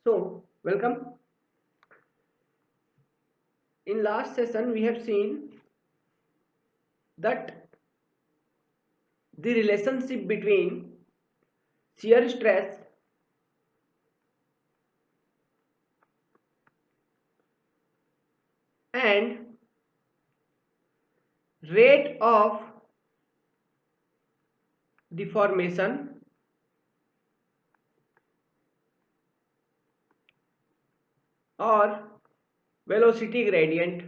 So, welcome. In last session, we have seen that the relationship between shear stress and rate of deformation or velocity gradient.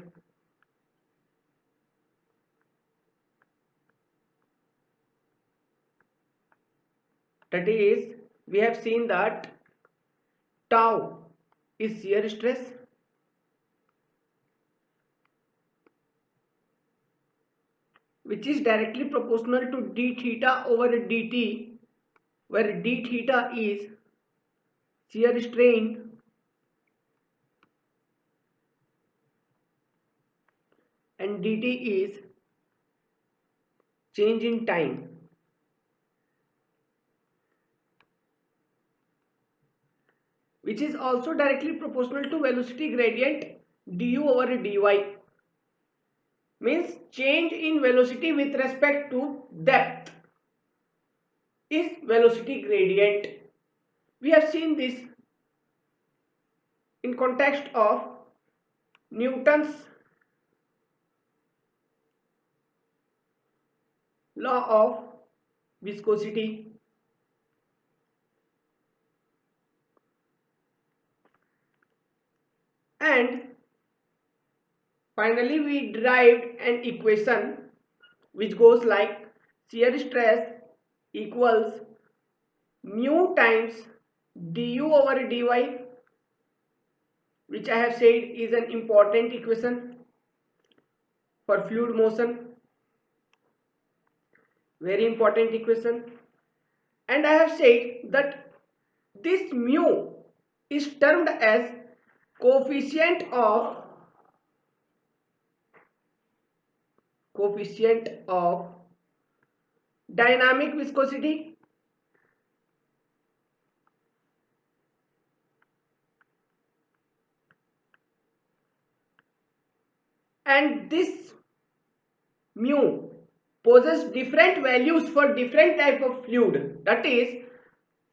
That is, we have seen that tau is shear stress, which is directly proportional to d theta over dt, where d theta is shear strain and dt is change in time. Which is also directly proportional to velocity gradient du over dy, means change in velocity with respect to depth is velocity gradient. We have seen this in context of Newton's law of viscosity. And finally we derived an equation which goes like shear stress equals mu times du over dy, which I have said is an important equation for fluid motion, very important equation. And I have said that this mu is termed as coefficient of dynamic viscosity, and this mu possesses different values for different type of fluid. That is,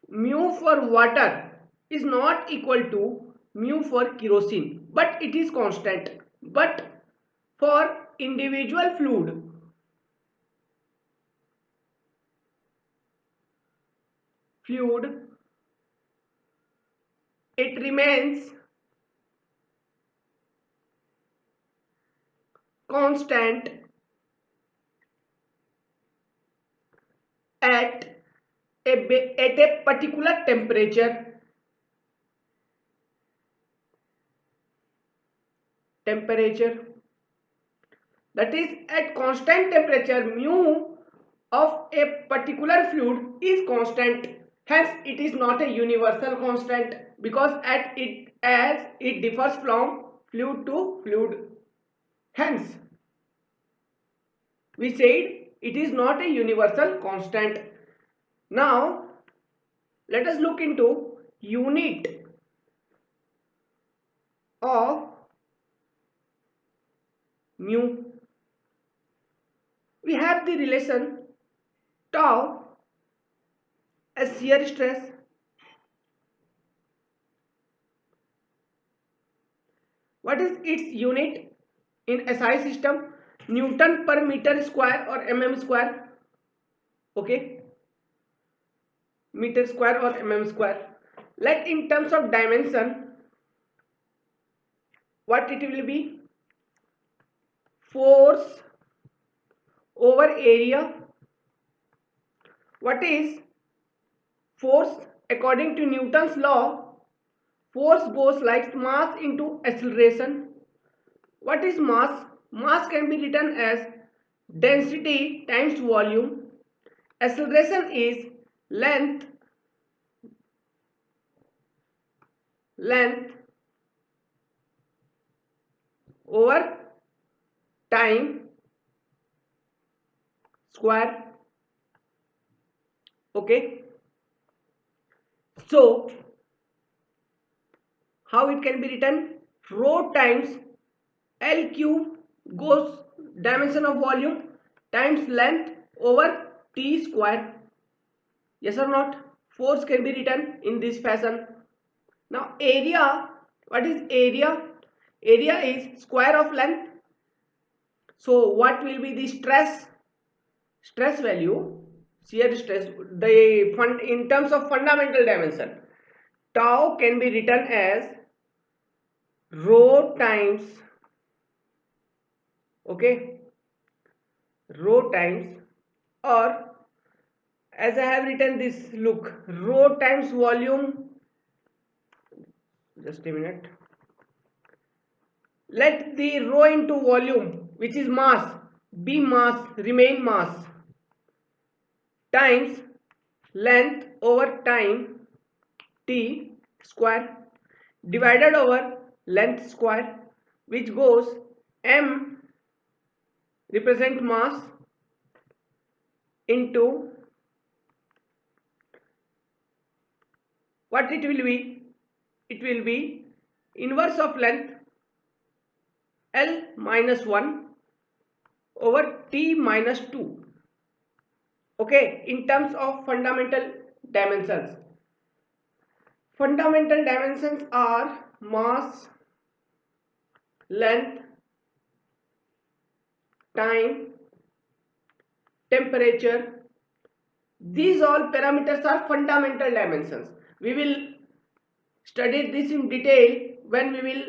mu for water is not equal to mu for kerosene, but it is constant. But for individual fluid it remains constant at a particular temperature. That is, at constant temperature mu of a particular fluid is constant, hence it is not a universal constant, because as it differs from fluid to fluid, hence we said it is not a universal constant. Now let us look into unit of mu. We have the relation tau as shear stress. What is its unit in SI system? Newton per meter square or mm square. Okay, meter square or mm square. Like in terms of dimension, what it will be? Force over area. What is force? According to Newton's law, force goes like mass into acceleration. What is mass? Mass can be written as density times volume. Acceleration is length over time square. Okay, so How it can be written? Rho times L cube goes dimension of volume times length over T square. Yes or not? Force can be written in this fashion. Now area, what is area? Area is square of length. So what will be the stress? Stress value, shear stress, in terms of fundamental dimension. Tau can be written as rho times, okay, rho times, or as I have written this, look, rho times volume, just a minute, let the rho into volume, which is mass, be mass, remain mass, times length over time t square divided over length square, which goes m represent mass into what it will be? It will be inverse of length L minus 1 over T minus 2. Okay, in terms of fundamental dimensions. Fundamental dimensions are mass, length, time, temperature. These all parameters are fundamental dimensions. We will study this in detail when we will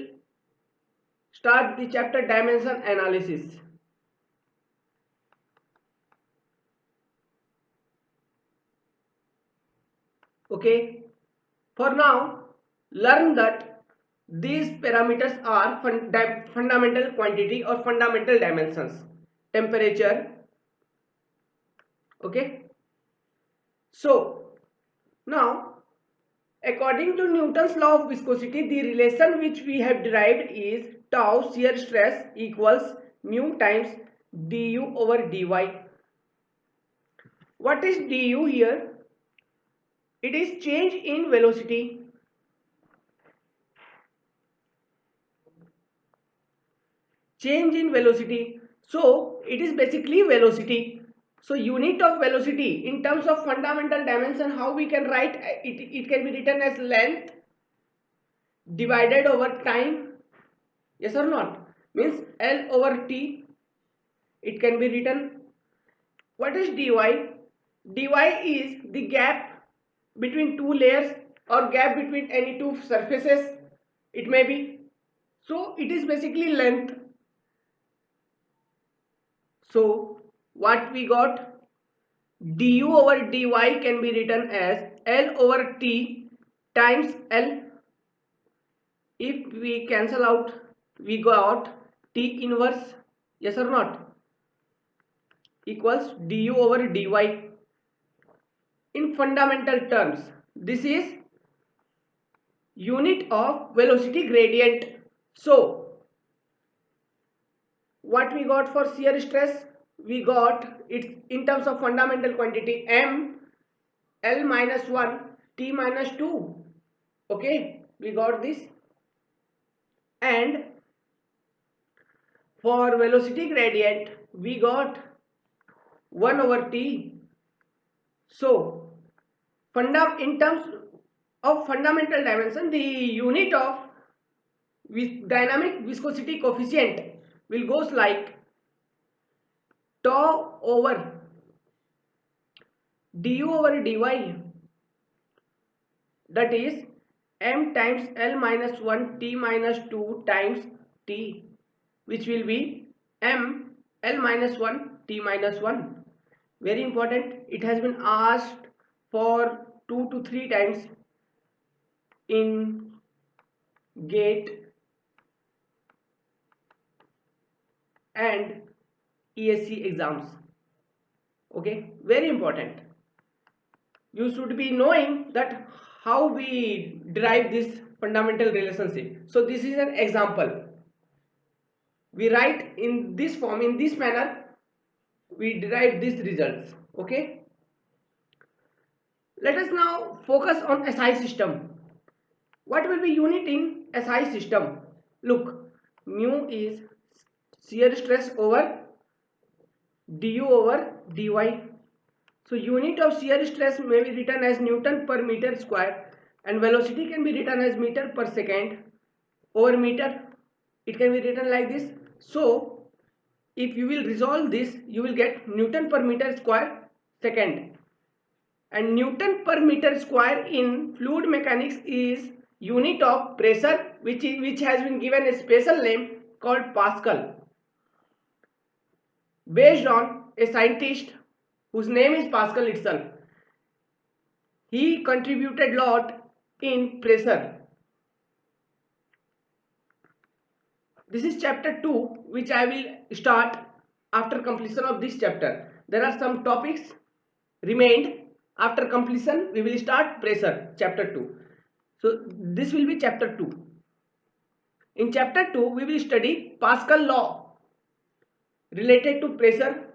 start the chapter dimension analysis. Okay, for now learn that these parameters are fundamental quantity or fundamental dimensions. Temperature, okay. So now according to Newton's law of viscosity, the relation which we have derived is tau shear stress equals mu times du over dy. What is du here? It is change in velocity. Change in velocity. So it is basically velocity. So unit of velocity in terms of fundamental dimension, how we can write it? It can be written as length divided over time. Yes or not? Means L over T. It can be written. What is dy? Dy is the gap between two layers or gap between any two surfaces. It may be. So it is basically length. So what we got? Du over dy can be written as L over T times L. If we cancel out, we got T inverse. Yes or not? Equals du over dy. In fundamental terms, this is unit of velocity gradient. So what we got for shear stress? We got it in terms of fundamental quantity m L minus 1 T minus 2. Okay, we got this. And for velocity gradient we got 1 over T. So in terms of fundamental dimension, the unit of dynamic viscosity coefficient will goes like tau over du over dy, that is m times L minus 1 T minus 2 times T, which will be m L minus 1 T minus 1. Very important, it has been asked for 2 to 3 times in GATE and ESC exams. Okay, very important. You should be knowing that how we derive this fundamental relationship. So this is an example. We write in this form, in this manner, we derive these results. Okay. Let us now focus on SI system. What will be unit in SI system? Look, mu is shear stress over du over dy. So unit of shear stress may be written as Newton per meter square, and velocity can be written as meter per second over meter. It can be written like this. So if you will resolve this, you will get Newton per meter square second. And Newton per meter square in fluid mechanics is unit of pressure, which has been given a special name called Pascal, based on a scientist whose name is Pascal itself. He contributed lot in pressure. This is chapter 2, which I will start after completion of this chapter. There are some topics remained. After completion, we will start pressure, chapter 2. So this will be chapter 2. In chapter 2, we will study Pascal law related to pressure,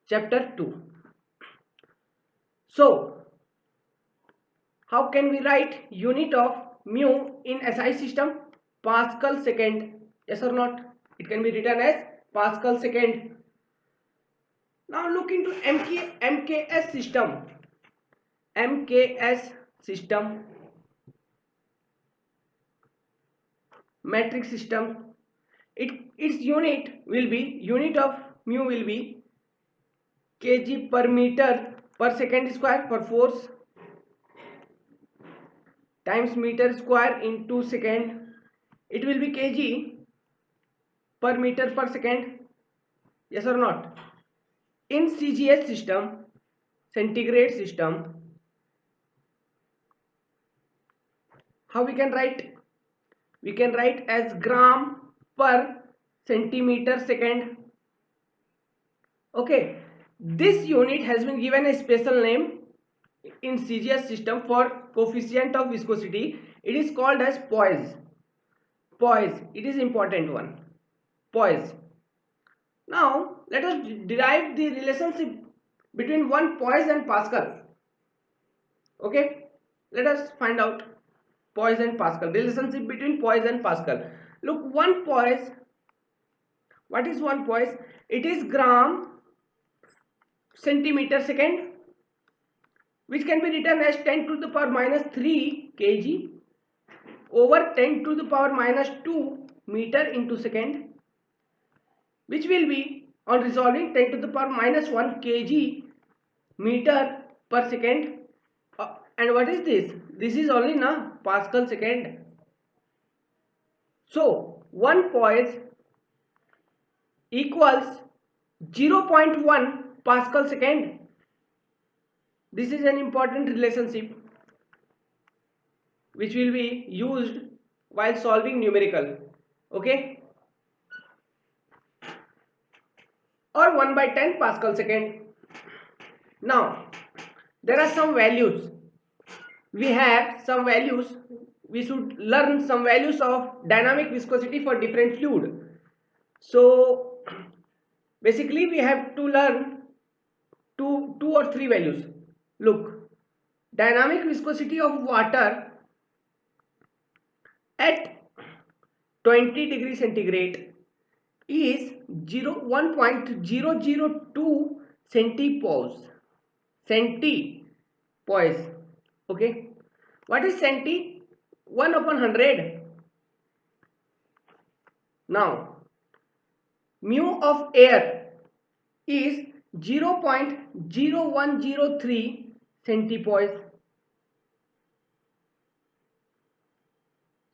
chapter 2. So, how can we write unit of mu in SI system? Pascal second. Yes or not? It can be written as Pascal second. Now look into MKS system. MKS system, metric system. Its unit will be, unit of mu will be kg per meter per second square for force times meter square into second. It will be kg per meter per second. Yes or not? In CGS system, centigrade system, how we can write? We can write as gram per centimeter second. Okay, this unit has been given a special name in CGS system for coefficient of viscosity. It is called as poise. Poise, it is important one. Poise. Now let us derive the relationship between one poise and Pascal. Okay, let us find out poise and Pascal, relationship between poise and Pascal. Look, one poise, what is one poise? It is gram centimeter second, which can be written as 10 to the power minus 3 kg over 10 to the power minus 2 meter into second, which will be, on resolving, 10 to the power minus 1 kg meter per second. And what is this? This is only na Pascal second. So 1 poise equals 0.1 Pascal second. This is an important relationship which will be used while solving numerical. Okay, or 1 by 10 Pascal second. Now there are some values. We have some values. We should learn some values of dynamic viscosity for different fluid. So basically we have to learn two or three values. Look, dynamic viscosity of water at 20 degree centigrade is 1.002 centipoise. Centipoise. Okay, what is centi? 1 upon 100. Now mu of air is 0.0103 centipoise.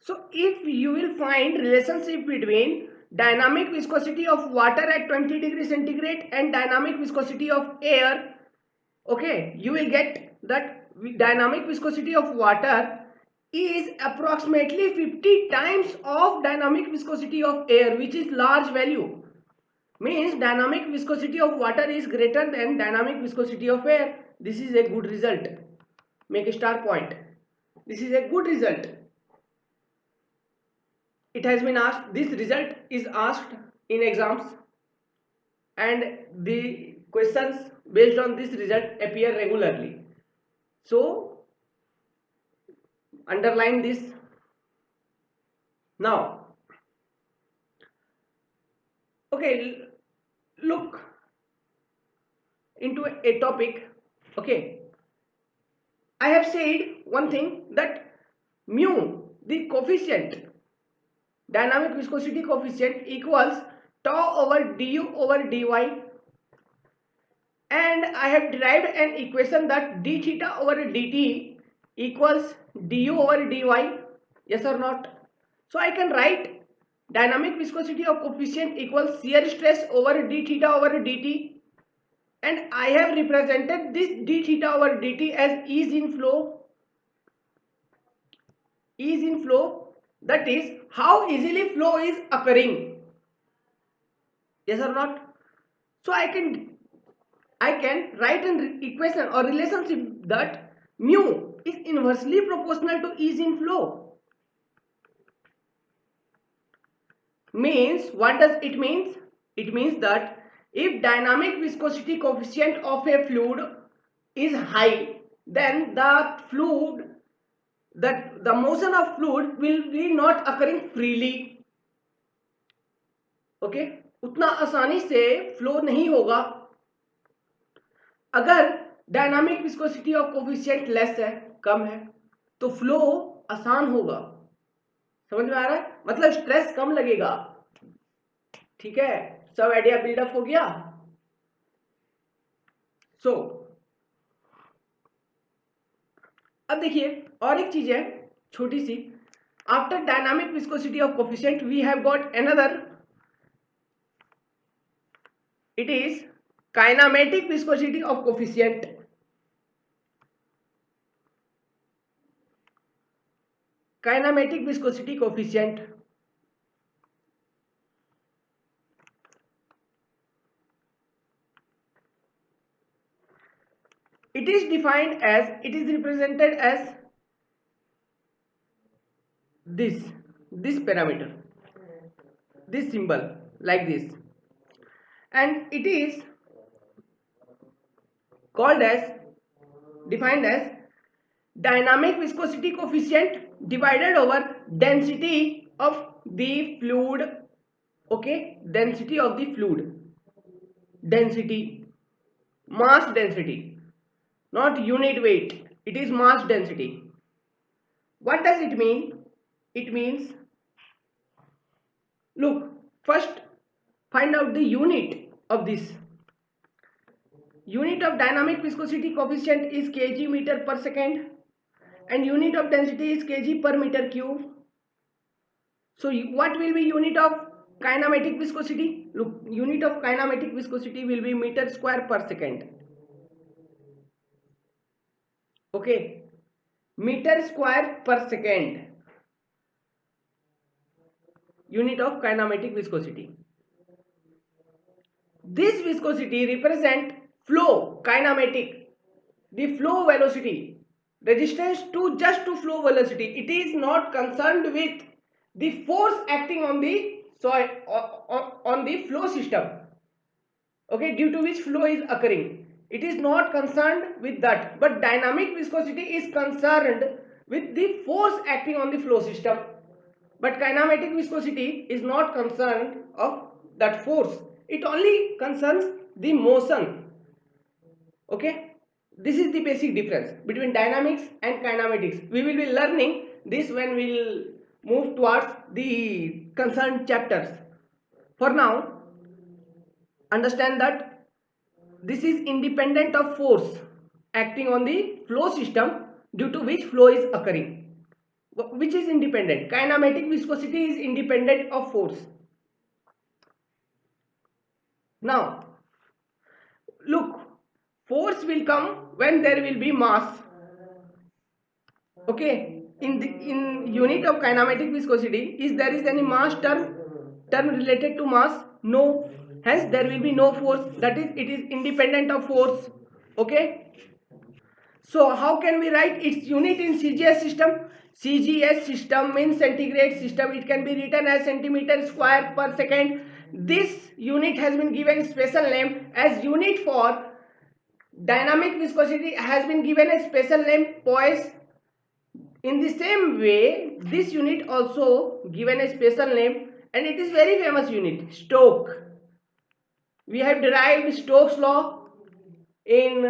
So if you will find relationship between dynamic viscosity of water at 20 degree centigrade and dynamic viscosity of air, okay, you will get that dynamic viscosity of water is approximately 50 times of dynamic viscosity of air, which is large value. Means dynamic viscosity of water is greater than dynamic viscosity of air. This is a good result. Make a star point. This is a good result. It has been asked, this result is asked in exams, and the questions based on this result appear regularly. So underline this. Now, okay, look into a topic. Okay, I have said one thing, that mu, the coefficient, dynamic viscosity coefficient, equals tau over du over dy, and I have derived an equation that d theta over dt equals du over dy. Yes or not? So I can write dynamic viscosity of coefficient equals shear stress over d theta over dt, and I have represented this d theta over dt as ease in flow. Ease in flow, that is how easily flow is occurring. Yes or not? So I can write an equation or relationship that mu is inversely proportional to ease in flow. Means, what does it means? It means that if dynamic viscosity coefficient of a fluid is high, then the motion of fluid will be not occurring freely. Okay, उतना आसानी से flow नहीं होगा. अगर dynamic viscosity of coefficient less है, कम है, तो flow आसान होगा. समझ में आ रहा है? मतलब स्ट्रेस कम लगेगा. ठीक है, सब आइडिया बिल्डअप हो गया. सो अब देखिए, और एक चीज है छोटी सी. After dynamic viscosity of coefficient we have got another, it is kinematic viscosity of coefficient. Kinematic viscosity coefficient, it is defined as, it is represented as this parameter, this symbol like this, and it is called as, defined as dynamic viscosity coefficient divided over density of the fluid. Okay, density of the fluid, density, mass density, not unit weight, it is mass density. What does it mean? It means, look, first find out the unit of this. Unit of dynamic viscosity coefficient is kg meter per second, and unit of density is kg per meter cube. So what will be unit of kinematic viscosity? Look, unit of kinematic viscosity will be meter square per second. Okay, meter square per second, unit of kinematic viscosity. This viscosity represent flow kinematic, the flow velocity, resistance to just to flow velocity. It is not concerned with the force acting on the soil, on the flow system, okay, due to which flow is occurring. It is not concerned with that, but dynamic viscosity is concerned with the force acting on the flow system, but kinematic viscosity is not concerned of that force. It only concerns the motion. Okay, this is the basic difference between dynamics and kinematics. We will be learning this when we will move towards the concerned chapters. For now, understand that this is independent of force acting on the flow system due to which flow is occurring. Which is independent? Kinematic viscosity is independent of force. Now look, force will come when there will be mass. Okay, in unit of kinematic viscosity, is there is any mass term related to mass? No, hence there will be no force, that is it is independent of force. Okay, so how can we write its unit in CGS system? CGS system means centigrade system. It can be written as centimeter square per second. This unit has been given special name as unit for dynamic viscosity, has been given a special name Poisson In the same way, this unit also given a special name, and it is very famous unit, Stokes. We have derived Stokes law in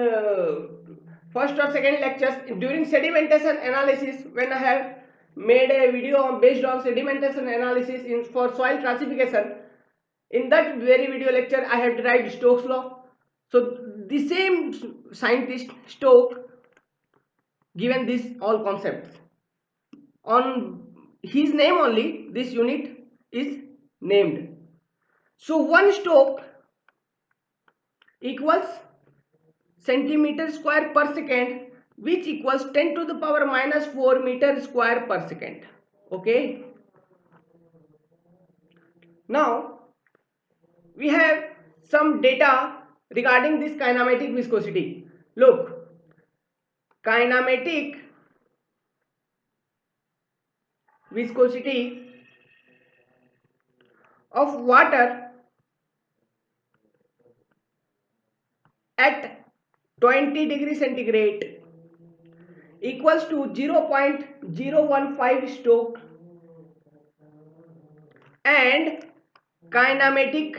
first or second lectures during sedimentation analysis, when I have made a video based on sedimentation analysis for soil classification. In that very video lecture I have derived Stokes law. So the same scientist Stokes given this all concepts. On his name only this unit is named. So 1 Stokes equals centimeter square per second, which equals 10 to the power minus 4 meter square per second. Okay. Now we have some data regarding this kinematic viscosity. Look, kinematic viscosity of water at 20 degree centigrade equals to 0.015 Stokes, and kinematic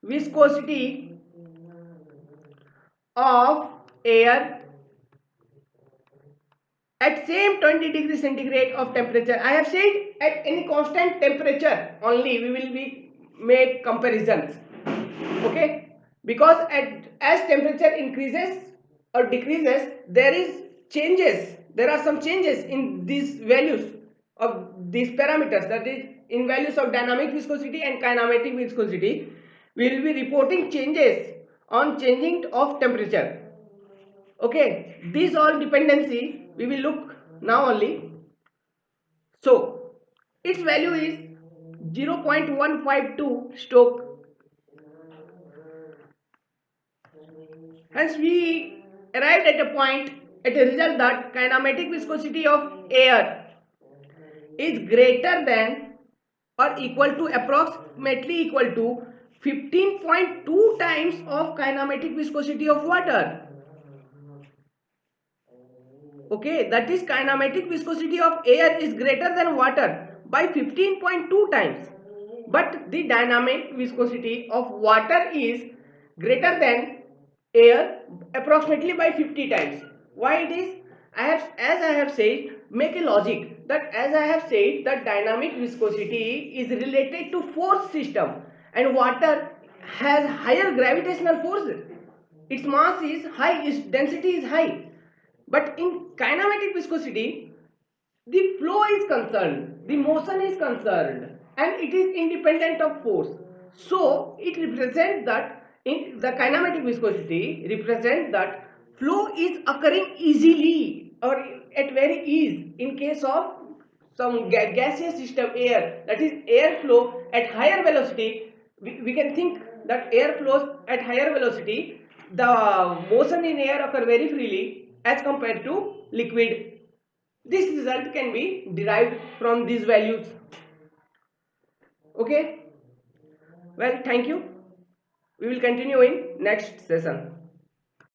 viscosity of air at same 20 degree centigrade of temperature. I have said at any constant temperature only we will make comparisons. Okay, because as temperature increases or decreases, there are some changes in these values of these parameters, that is in values of dynamic viscosity and kinematic viscosity. We will be reporting changes on changing of temperature. Okay, these all dependency we will look now only. So its value is 0.152 Stokes. Hence we arrived at a point, at a result, that kinematic viscosity of air is greater than or equal to, approximately equal to 15.2 times of kinematic viscosity of water. Okay, that is kinematic viscosity of air is greater than water by 15.2 times. But the dynamic viscosity of water is greater than air approximately by 50 times. Why it is? As I have said, make a logic that as I have said that dynamic viscosity is related to force system, and water has higher gravitational force. Its mass is high, its density is high. But in kinematic viscosity, the flow is concerned, the motion is concerned, and it is independent of force. So it represents that in the kinematic viscosity represents that flow is occurring easily or at very ease in case of some gaseous system, air, that is air flow at higher velocity. We can think that air flows at higher velocity, the motion in air occur very freely as compared to liquid. This result can be derived from these values. Okay, well, thank you. We will continue in next session.